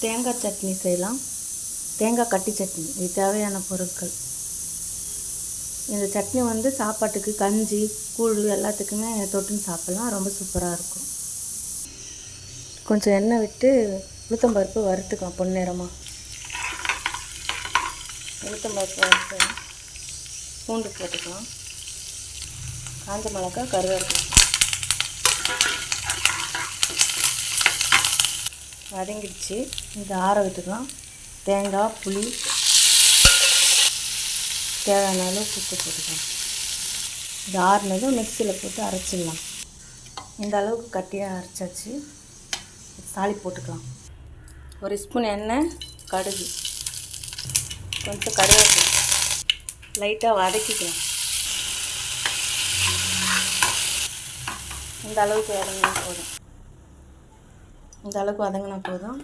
தேங்காய் சட்னி செய்யலாம். தேங்காய் கட்டி சட்னி. இது தேவையான பொருட்கள். இந்த சட்னி வந்து சாப்பாட்டுக்கு கஞ்சி கூழ் எல்லாத்துக்குமே தொட்டுன்னு சாப்பிட்லாம். ரொம்ப சூப்பராக இருக்கும். கொஞ்சம் எண்ணெய் விட்டு உளுத்தம்பருப்பு வறுத்துக்கலாம் பொன்னிறமாக. உளுத்தம்பருப்பு வறுத்து பூண்டு போட்டுக்கலாம். காஞ்ச மிளகாய் கருவேப்பிலை வதங்கிடுச்சு. இதை ஆற விட்டுக்கலாம். தேங்காய் புளி தேவையான அளவு உப்பு போட்டுக்கலாம். இது ஆறுனதும் மிக்சியில் போட்டு அரைச்சிடலாம். இந்த அளவுக்கு கட்டியாக அரைச்சாச்சு. தாளி போட்டுக்கலாம். ஒரு ஸ்பூன் எண்ணெய், கடுகு, கொஞ்சம் கருவேப்பிலை லைட்டாக வதக்கிக்கலாம். இந்த அளவுக்கு வதங்கினா போதும்.